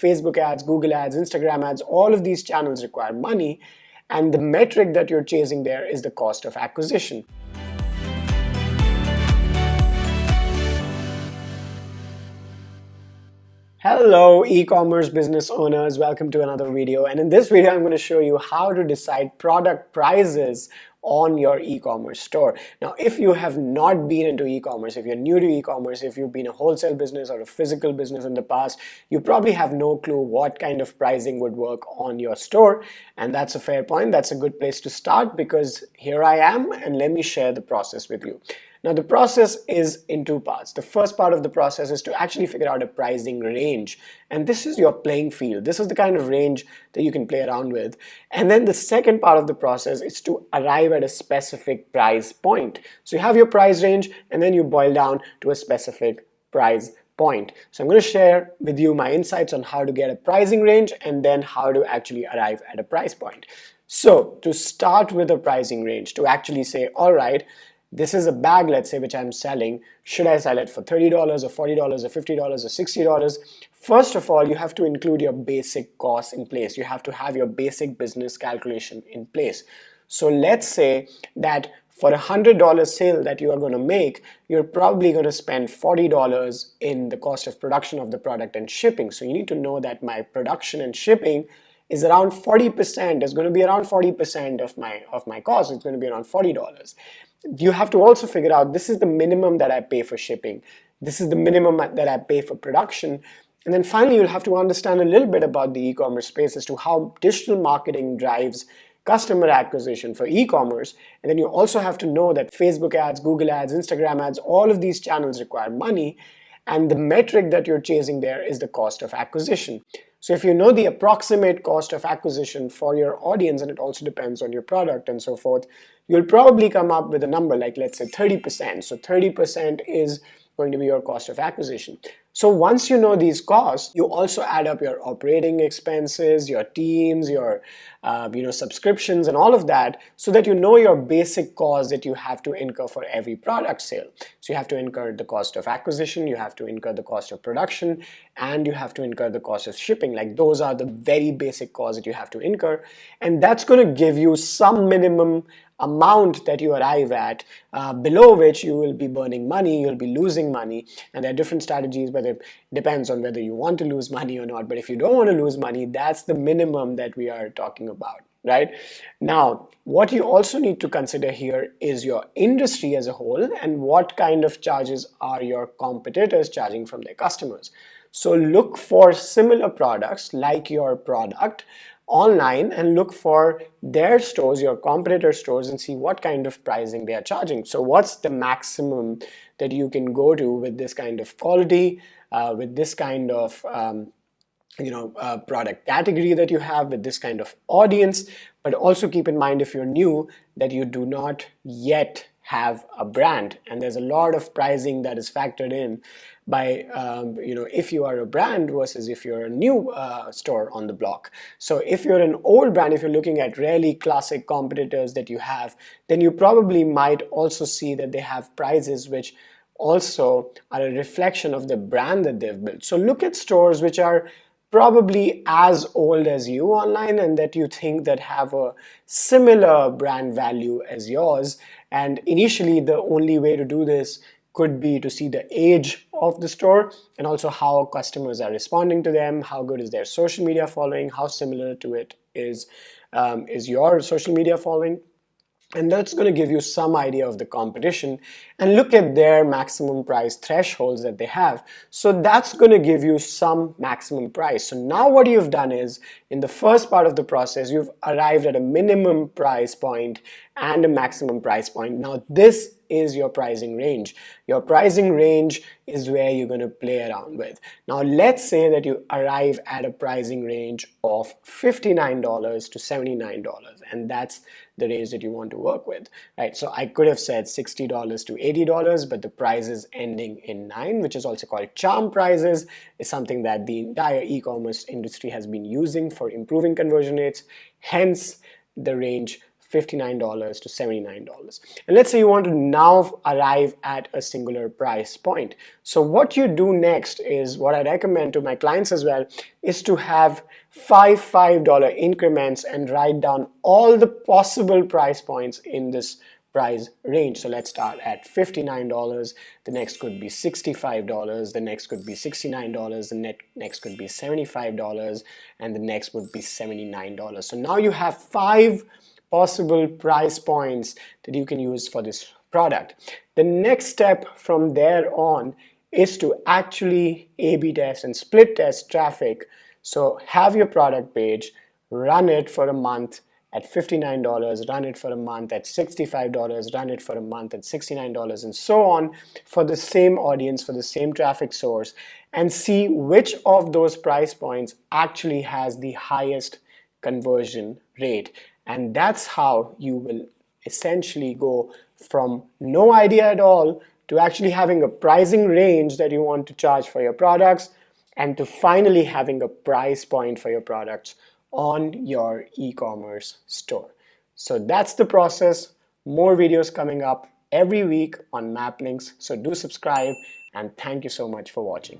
Facebook ads, Google ads, Instagram ads, all of these channels require money, and the metric that you're chasing there is the cost of acquisition. Hello e-commerce business owners, welcome to another video, and in this video I'm going to show you how to decide product prices on your e-commerce store. Now if you have not been into e-commerce, if you're new to e-commerce, if you've been a wholesale business or a physical business in the past, you probably have no clue what kind of pricing would work on your store, and that's a fair point. That's a good place to start because here I am and let me share the process with you. Now the process is in two parts. The first part of the process is to actually figure out a pricing range, and this is your playing field. This is the kind of range that you can play around with. And then the second part of the process is to arrive at a specific price point. So you have your price range and then you boil down to a specific price point. So I'm going to share with you my insights on how to get a pricing range and then how to actually arrive at a price point. So to start with a pricing range, to actually say, all right, this is a bag, let's say, which I'm selling. Should I sell it for $30 or $40 or $50 or $60? First of all, you have to include your basic costs in place. You have to have your basic business calculation in place. So let's say that for a $100 sale that you are going to make, you're probably going to spend $40 in the cost of production of the product and shipping. So you need to know that my production and shipping is around 40%. It's going to be around 40% of my cost. It's going to be around $40. You have to also figure out this is the minimum that I pay for shipping. This is the minimum that I pay for production. And then finally, you'll have to understand a little bit about the e-commerce space as to how digital marketing drives customer acquisition for e-commerce. And then you also have to know that Facebook ads, Google ads, Instagram ads, all of these channels require money. And the metric that you're chasing there is the cost of acquisition. So if you know the approximate cost of acquisition for your audience, and it also depends on your product and so forth, you'll probably come up with a number like, let's say 30%. So 30% is going to be your cost of acquisition. So once you know these costs, you also add up your operating expenses, your teams, your subscriptions and all of that, so that you know your basic costs that you have to incur for every product sale. So you have to incur the cost of acquisition, you have to incur the cost of production, and you have to incur the cost of shipping. Like those are the very basic costs that you have to incur, and that's going to give you some minimum amount that you arrive at, below which you will be burning money, you'll be losing money, and there are different strategies, but it depends on whether you want to lose money or not. But if you don't want to lose money, that's the minimum that we are talking about, right? Now, what you also need to consider here is your industry as a whole and what kind of charges are your competitors charging from their customers. So look for similar products like your product online and look for their stores, your competitor stores, and see what kind of pricing they are charging. So what's the maximum that you can go to with this kind of quality, with this kind of product category that you have, with this kind of audience. But also keep in mind, if you're new, that you do not yet have a brand, and there's a lot of pricing that is factored in by if you are a brand versus if you're a new store on the block. So if you're an old brand, if you're looking at really classic competitors that you have, then you probably might also see that they have prices which also are a reflection of the brand that they've built. So look at stores which are probably as old as you online and that you think that have a similar brand value as yours. And initially, the only way to do this could be to see the age of the store and also how customers are responding to them, how good is their social media following, how similar to it is your social media following. And that's going to give you some idea of the competition, and look at their maximum price thresholds that they have. So that's going to give you some maximum price. So now what you've done is, in the first part of the process, you've arrived at a minimum price point and a maximum price point. Now this is your pricing range. Your pricing range is where you're going to play around with. Now let's say that you arrive at a pricing range of $59 to $79, and that's the range that you want to work with, right? So I could have said $60 to $80, but the prices ending in 9, which is also called charm prices, is something that the entire e-commerce industry has been using for improving conversion rates. Hence the range $59 to $79. And let's say you want to now arrive at a singular price point. So what you do next is, what I recommend to my clients as well, is to have $5 increments and write down all the possible price points in this price range. So let's start at $59, the next could be $65, the next could be $69, the next could be $75, and the next would be $79. So now you have 5 possible price points that you can use for this product. The next step from there on is to actually A/B test and split test traffic. So have your product page, run it for a month at $59, run it for a month at $65, run it for a month at $69, and so on for the same audience, for the same traffic source, and see which of those price points actually has the highest conversion rate. And that's how you will essentially go from no idea at all to actually having a pricing range that you want to charge for your products, and to finally having a price point for your products on your e-commerce store. So that's the process. More videos coming up every week on Map Links. So do subscribe, and thank you so much for watching.